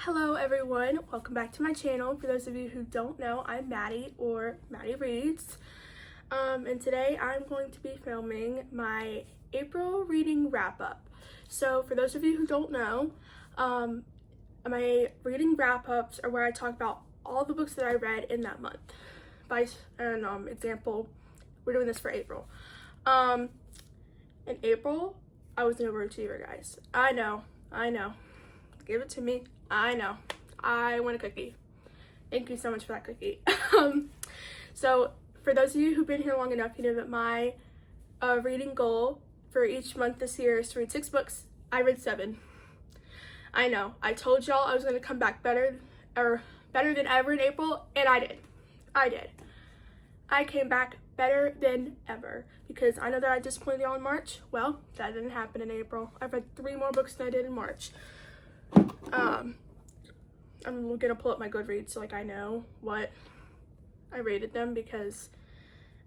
Hello everyone, welcome back to my channel. For those of you who don't know, I'm Maddie, or Maddie Reads. And today I'm going to be filming my April reading wrap-up. So for those of you who don't know, my reading wrap-ups are where I talk about all the books that I read in that month. By example, we're doing this for April. In April, I was an overachiever, guys. I know. Give it to me. I know. I want a cookie. Thank you so much for that cookie. So for those of you who've been here long enough, you know that my reading goal for each month this year is to read 6 books. I read 7. I know. I told y'all I was going to come back better than ever in April, and I did. I came back better than ever because I know that I disappointed y'all in March. Well, that didn't happen in April. I've read 3 more books than I did in March. I'm gonna pull up my Goodreads so I know what I rated them because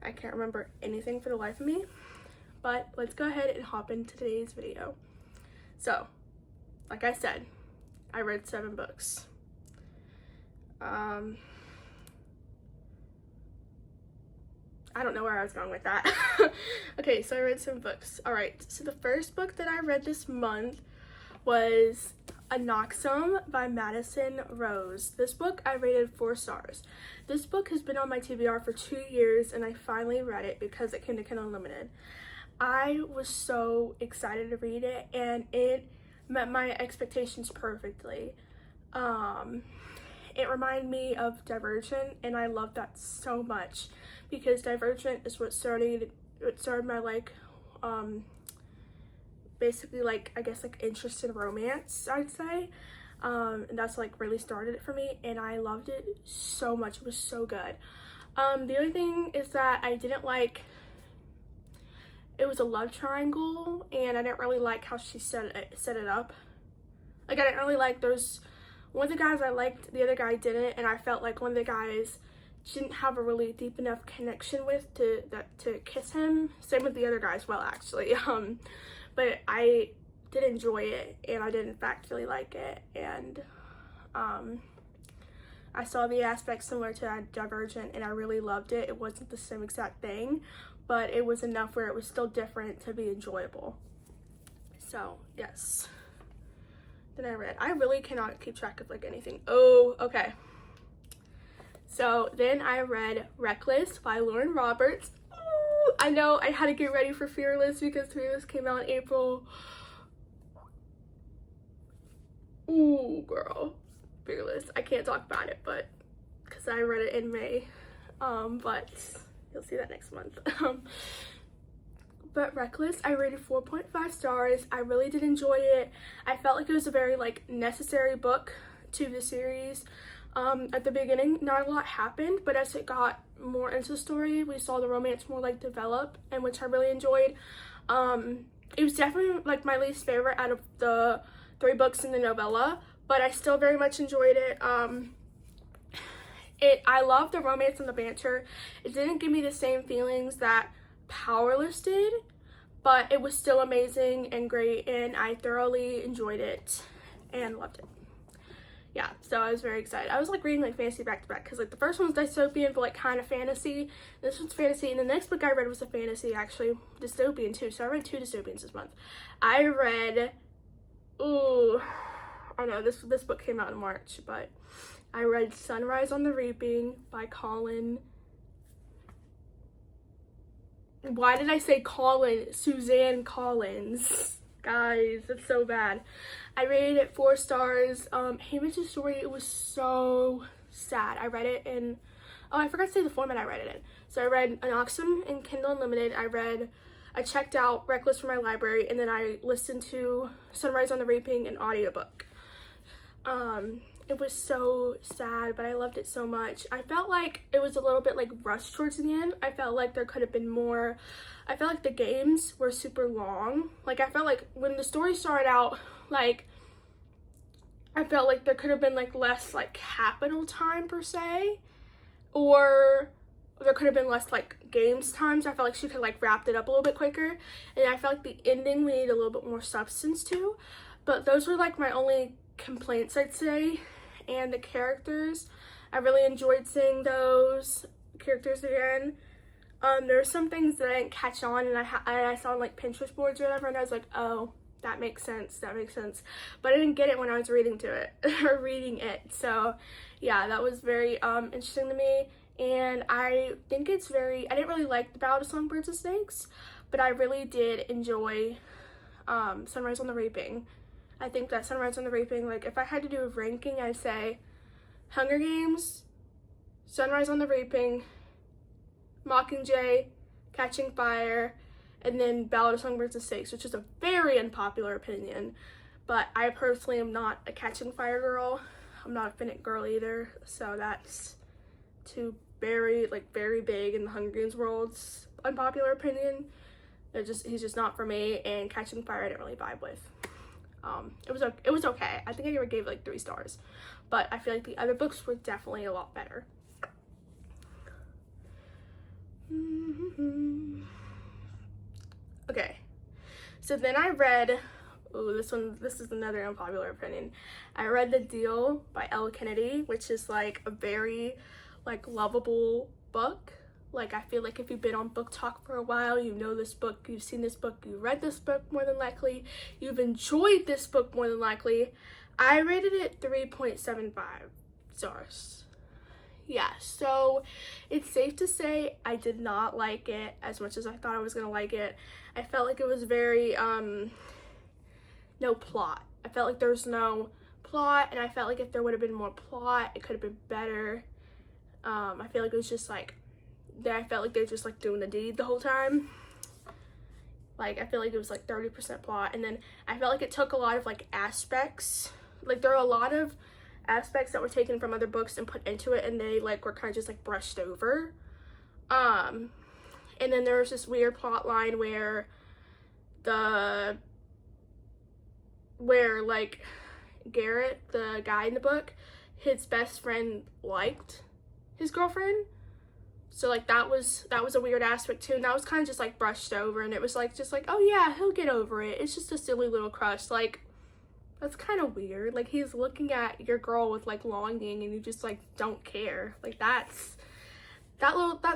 I can't remember anything for the life of me. But let's go ahead and hop into today's video. So, like I said, I read 7 books. I don't know where I was going with that. Okay, so I read 7 books. Alright, so the first book that I read this month was Anoxum by Madison Rose. This book I rated 4 stars. This book has been on my TBR for 2 years and I finally read it because it came to Kindle Unlimited. I was so excited to read it and it met my expectations perfectly. It reminded me of Divergent and I love that so much because Divergent is what started my basically I guess interest in romance, I'd say. And that's really started it for me and I loved it so much. It was so good. The only thing is that I didn't like, it was a love triangle and I didn't really like how she set it up. I didn't really like those, one of the guys I liked, the other guy didn't, and I felt like one of the guys didn't have a really deep enough connection with to kiss him. Same with the other guy as well, actually. But I did enjoy it and I did in fact really like it, and I saw the aspects similar to Divergent and I really loved it. It wasn't the same exact thing, but it was enough where it was still different to be enjoyable. So yes. Then I really cannot keep track of anything. Oh, okay. So then I read Reckless by Lauren Roberts. I know I had to get ready for Fearless because Fearless came out in April. Ooh, girl. Fearless. I can't talk about it, but because I read it in May. But you'll see that next month. But Reckless, I rated 4.5 stars. I really did enjoy it. I felt like it was a very necessary book to the series. At the beginning, not a lot happened, but as it got more into the story, we saw the romance more develop, and which I really enjoyed. It was definitely my least favorite out of the 3 books in the novella, but I still very much enjoyed it. I loved the romance and the banter. It didn't give me the same feelings that Powerless did, but it was still amazing and great, and I thoroughly enjoyed it and loved it. Yeah, so I was very excited. I was reading fantasy back to back because the first one was dystopian but kind of fantasy. This one's fantasy, and the next book I read was a fantasy, actually dystopian too. So I read 2 dystopians this month. I read, I know this book came out in March, but I read Sunrise on the Reaping by Colin. Why did I say Colin? Suzanne Collins. Guys, that's so bad. I rated it 4 stars. Haymitch's story, it was so sad. I read it in, I forgot to say the format I read it in. So I read Anoxum in Kindle Unlimited. I checked out Reckless from my library, and then I listened to Sunrise on the Reaping in audiobook. It was so sad, but I loved it so much. I felt like it was a little bit rushed towards the end. I felt like there could have been more. I felt like the games were super long. I felt like when the story started out, I felt like there could have been less capital time per se, or there could have been less games times. I felt like she could wrapped it up a little bit quicker, and I felt like the ending we need a little bit more substance to. But those were my only complaints, I'd say, and the characters. I really enjoyed seeing those characters again. There were some things that I didn't catch on, and I saw on like Pinterest boards or whatever, and I was like, oh, that makes sense, but I didn't get it when I was reading it. So yeah, that was very interesting to me. And I think I didn't really like The Ballad of Songbirds and Snakes, but I really did enjoy Sunrise on the Reaping. I think that Sunrise on the Reaping, like if I had to do a ranking, I'd say Hunger Games, Sunrise on the Reaping, Mockingjay, Catching Fire, and then Ballad of Songbirds and Snakes, which is a very unpopular opinion, but I personally am not a Catching Fire girl. I'm not a Finnick girl either, so that's two very big in the Hunger Games world's unpopular opinion. He's just not for me, and Catching Fire I didn't really vibe with. It was okay. I think I gave like 3 stars, but I feel like the other books were definitely a lot better. Okay, so then I read, this is another unpopular opinion. I read The Deal by Elle Kennedy, which is like a very like lovable book. Like I feel like if you've been on Book Talk for a while, you know this book, you've seen this book, you read this book more than likely, you've enjoyed this book more than likely. I rated it 3.75 stars. Yeah, so it's safe to say I did not like it as much as I thought I was gonna like it. I felt like it was very no plot. I felt like there was no plot, and I felt like if there would have been more plot, it could have been better. I feel like it was just like I felt like they were just like doing the deed the whole time. Like I feel like it was like 30% plot, and then I felt like it took a lot of like aspects. Like there are a lot of aspects that were taken from other books and put into it, and they like were kind of just like brushed over. And then there was this weird plot line where like Garrett, the guy in the book, his best friend liked his girlfriend. So like that was a weird aspect too, and that was kind of just like brushed over, and it was like just like, oh yeah, he'll get over it. It's just a silly little crush. Like that's kind of weird. Like he's looking at your girl with like longing, and you just like don't care. Like that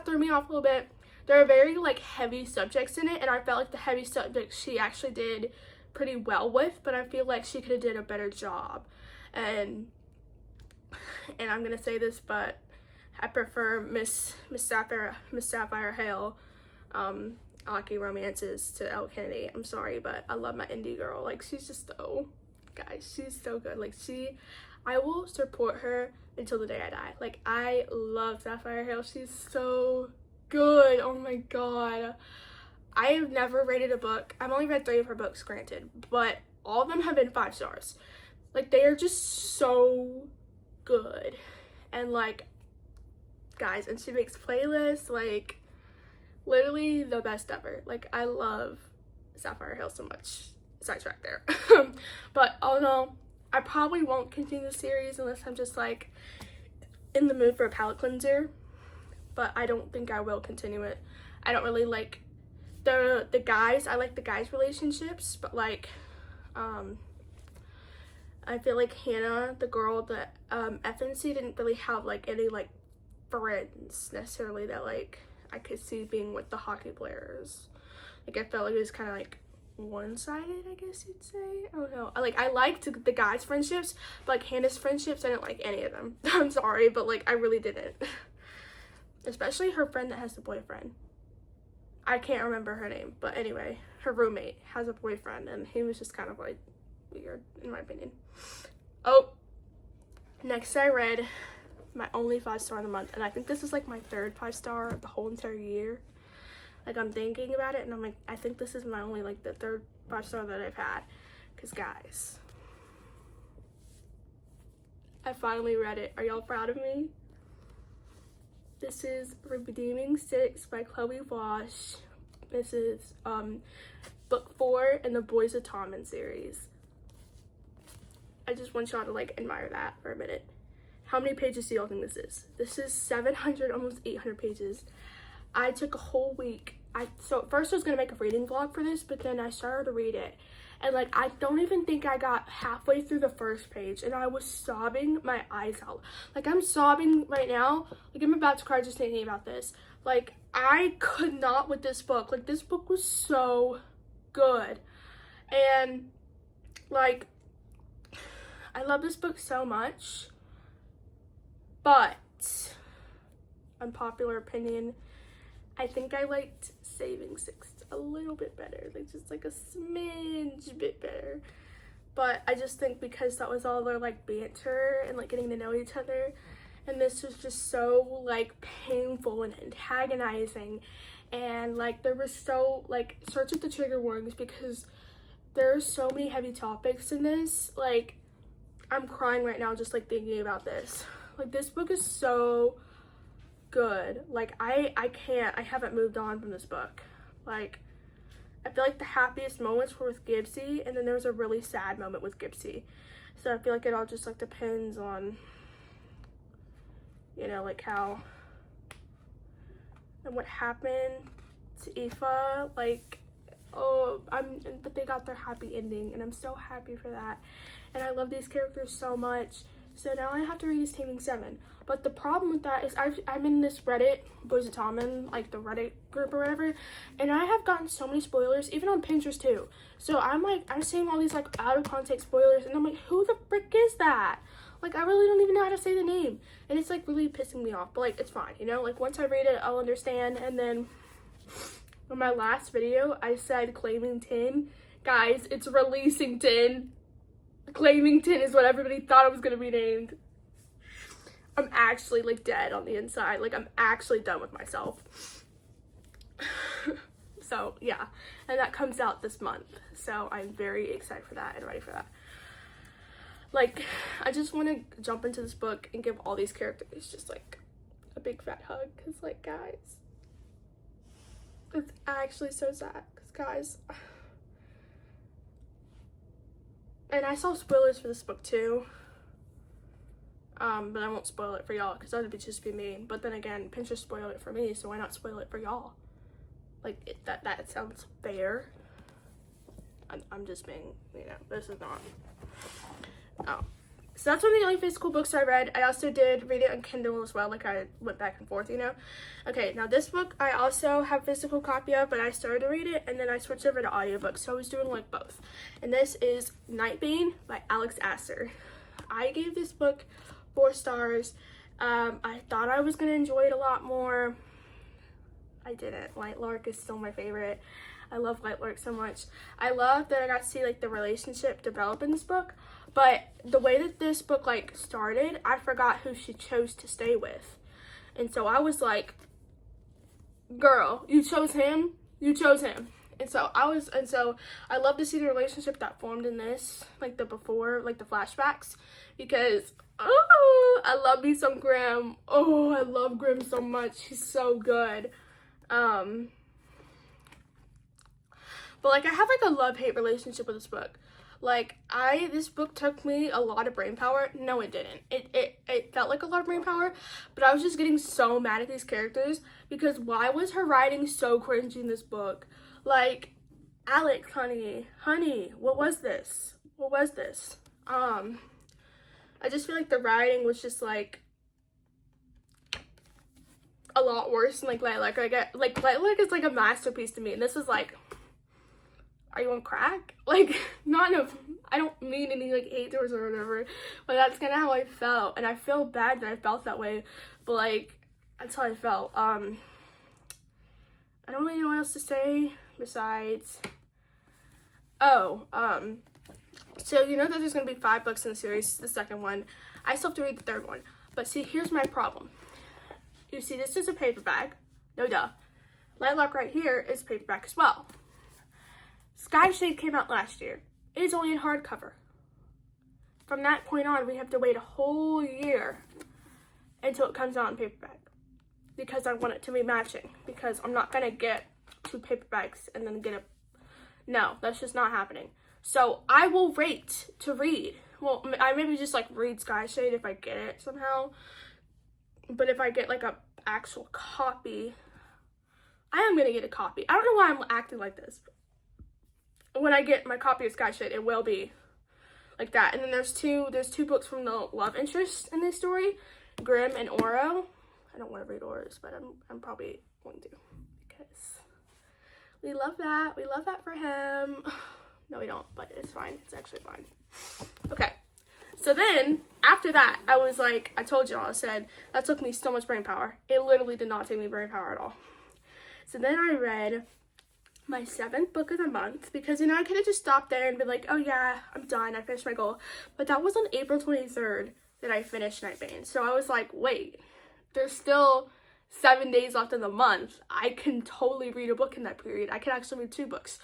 threw me off a little bit. There are very like heavy subjects in it, and I felt like the heavy subjects she actually did pretty well with, but I feel like she could have did a better job. And I'm gonna say this, but I prefer Miss Sapphire Hale, Aki romances to Elle Kennedy. I'm sorry, but I love my indie girl. Like she's just guys, she's so good. Like I will support her until the day I die. Like I love Sapphire Hale. She's so good. Oh my god. I have never rated a book. I've only read 3 of her books, granted, but all of them have been 5 stars. Like they are just so good. And like guys, and she makes playlists, like literally the best ever. Like I love Sapphire Hale so much. Sidetrack there. But all in all, I probably won't continue the series unless I'm just like in the mood for a palate cleanser, but I don't think I will continue it. I don't really like the guys. I like the guys' relationships, but like I feel like Hannah, the girl that FNC, didn't really have like any like friends necessarily that like I could see being with the hockey players. Like I felt like it was kind of like one-sided, I guess you'd say. I don't know. I liked the guys' friendships, but like Hannah's friendships, I didn't like any of them. I'm sorry, but like I really didn't. Especially her friend that has the boyfriend. I can't remember her name, but anyway, her roommate has a boyfriend, and he was just kind of like weird in my opinion. Oh, next I read my only 5-star of the month, and I think this is like my 3rd 5-star of the whole entire year. Like I'm thinking about it, and I'm like, I think this is my only like the 3rd 5-star that I've had, because guys, I finally read it. Are y'all proud of me? This is Redeeming 6 by Chloe Wash. This is book 4 in the Boys of Tommen series. I just want y'all to like admire that for a minute. How many pages do y'all think this is? This is 700, almost 800 pages. I took a whole week. So at first I was gonna make a reading vlog for this, but then I started to read it, And like, I don't even think I got halfway through the first page and I was sobbing my eyes out. Like, I'm sobbing right now. Like, I'm about to cry just thinking about this. Like, I could not with this book. Like, this book was so good. And like, I love this book so much, but unpopular opinion, I think I liked Saving Six a little bit better, like just like a smidge bit better. But I just think because that was all their like banter and like getting to know each other, and this was just so like painful and antagonizing, and like there was so like, search with the trigger warnings because there are so many heavy topics in this. Like, I'm crying right now just like thinking about this. Like, this book is so good. Like, I haven't moved on from this book. Like, I feel like the happiest moments were with Gibbsy, and then there was a really sad moment with Gibbsy. So I feel like it all just like depends on, you know, like how and what happened to Aoife. Like, oh, but they got their happy ending, and I'm so happy for that. And I love these characters so much. So now I have to read his Taming 7. But the problem with that is I'm in this Reddit, Boys of Tommen, like the Reddit group or whatever, and I have gotten so many spoilers, even on Pinterest too. So I'm seeing all these like out of context spoilers, and I'm like, who the frick is that? Like, I really don't even know how to say the name. And it's like really pissing me off, but like, it's fine, you know? Like, once I read it, I'll understand. And then in my last video, I said Claiming Tin. Guys, it's Releasing Tin. Claiming Tin is what everybody thought it was gonna be named. I'm actually like dead on the inside. Like, I'm actually done with myself. So yeah, and that comes out this month. So I'm very excited for that and ready for that. Like, I just want to jump into this book and give all these characters just like a big fat hug. Cause like, guys, it's actually so sad. Cause guys, and I saw spoilers for this book too, but I won't spoil it for y'all because that would just be mean. But then again, Pinterest spoiled it for me, so why not spoil it for y'all? Like, that sounds fair. I'm just being, you know, this is not. Oh, so that's one of the only physical books I read. I also did read it on Kindle as well, like I went back and forth, you know. Okay, now this book I also have a physical copy of, but I started to read it and then I switched over to audiobook, so I was doing like both. And this is Nightbane by Alex Asser. I gave this book 4 stars. I thought I was gonna enjoy it a lot more. I didn't. Lightlark is still my favorite. I love Lightlark so much. I love that I got to see like the relationship develop in this book, but the way that this book like started, I forgot who she chose to stay with. And so I was like, girl, you chose him? You chose him. And so I love to see the relationship that formed in this, like the before, like the flashbacks, because oh, I love me some Grimm. Oh, I love Grimm so much. He's so good. But like, I have like a love-hate relationship with this book. Like, this book took me a lot of brain power. No, it didn't. It felt like a lot of brain power, but I was just getting so mad at these characters because why was her writing so cringy in this book? Like, Alex, honey, what was this? What was this? I just feel like the writing was just like a lot worse than like Lilac. Like Lilac is like a masterpiece to me, and this is like, are you on crack? Like, not in a, I don't mean any like hate towards or whatever, but that's kind of how I felt, and I feel bad that I felt that way, but like, that's how I felt. I don't really know what else to say besides, so you know that there's gonna be 5 books in the series, the second one. I still have to read the third one, but see, here's my problem. You see, this is a paperback, no duh. Lilac right here is paperback as well. Skyshade came out last year. It is only in hardcover. From that point on, we have to wait a whole year until it comes out in paperback because I want it to be matching, because I'm not gonna get 2 paperbacks and then get a, no, that's just not happening. So I will wait to read. Well, I maybe just like read Skyshade if I get it somehow, but if I get like a actual copy, I am gonna get a copy. I don't know why I'm acting like this. when I get my copy of Sky Shit, it will be like that. And then there's two books from the love interest in this story, Grimm and Oro. I don't want to read Oro's, but I'm probably going to, because we love that. We love that for him. No, we don't, but it's fine. It's actually fine. Okay. So then, after that, I was like, I told y'all, I said, that took me so much brain power. It literally did not take me brain power at all. So then I read my 7th book of the month, because, you know, I could have just stopped there and been like, oh yeah, I'm done, I finished my goal. But that was on April 23rd that I finished Nightbane. So I was like, wait, there's still 7 days left in the month. I can totally read a book in that period. I can actually read 2 books.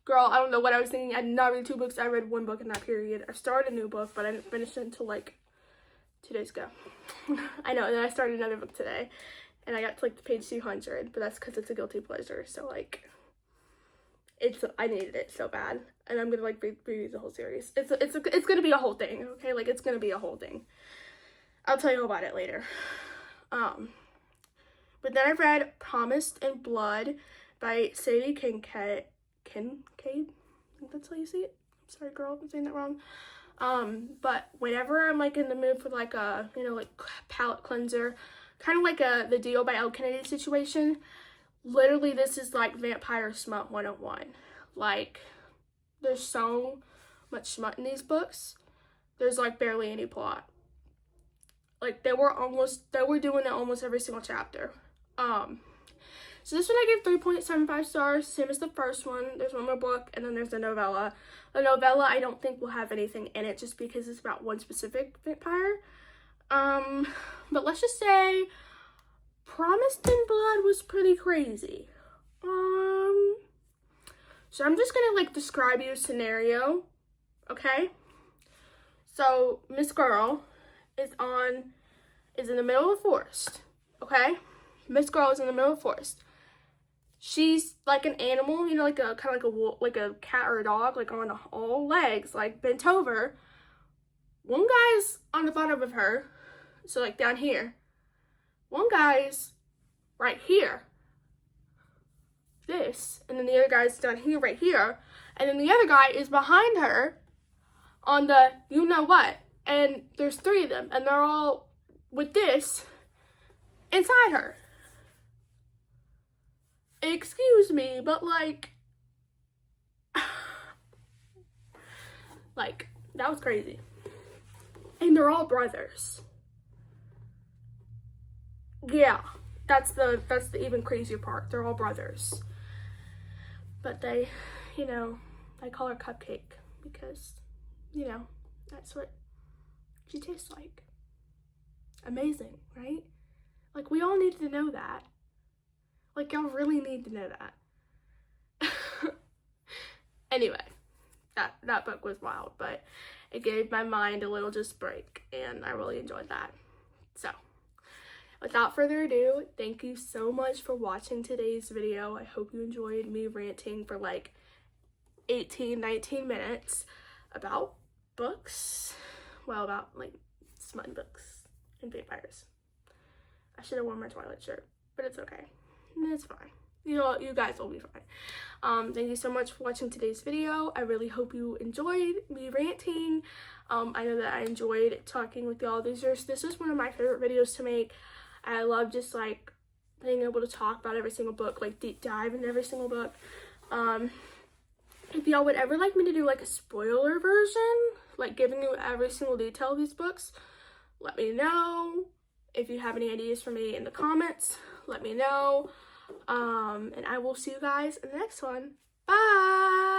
Girl, I don't know what I was thinking. I did not read 2 books. I read 1 book in that period. I started a new book, but I didn't finish it until like 2 days ago. I know, and then I started another book today, and I got to like the page 200, but that's because it's a guilty pleasure. So like, I needed it so bad, and I'm gonna like reread the whole series. It's gonna be a whole thing, okay? Like, it's gonna be a whole thing. I'll tell you about it later. But then I read Promised in Blood by Sadie Kincaid. I think that's how you say it. I'm sorry, girl, if I'm saying that wrong. But whenever I'm like in the mood for like a, you know, like palette cleanser, kind of like the Dio by Elle Kennedy situation, literally this is like Vampire Smut 101. Like, there's so much smut in these books. There's like barely any plot. Like, they were doing it almost every single chapter. So this one I gave 3.75 stars, same as the first one. There's one more book, and then there's the novella. The novella I don't think will have anything in it, just because it's about one specific vampire. But let's just say Promised in Blood was pretty crazy. So I'm just gonna like describe you a scenario, okay? So Miss Girl is in the middle of the forest, okay? Miss Girl is in the middle of the forest. She's like an animal, you know, like a kind of like a wolf, like a cat or a dog, like on all legs, like bent over. One guy's on the bottom of her, so like down here. One guy's right here, this, and then the other guy's down here, right here, and then the other guy is behind her on the you know what, and there's 3 of them, and they're all with this inside her. Excuse me, but like that was crazy. And they're all brothers. Yeah, that's the even crazier part. They're all brothers. But they, you know, I call her Cupcake because, you know, that's what she tastes like. Amazing, right? Like, we all need to know that. Like, y'all really need to know that. Anyway, that book was wild, but it gave my mind a little just break, and I really enjoyed that. So, without further ado, thank you so much for watching today's video. I hope you enjoyed me ranting for like 19 minutes about books. Well, about like smut books and vampires. I should have worn my Twilight shirt, but it's okay. It's fine. You guys will be fine. Thank you so much for watching today's video. I really hope you enjoyed me ranting. I know that I enjoyed talking with y'all. This is one of my favorite videos to make. I love just like being able to talk about every single book, like deep dive in every single book. If y'all would ever like me to do like a spoiler version, like giving you every single detail of these books, let me know. If you have any ideas for me in the comments, let me know. And I will see you guys in the next one. Bye!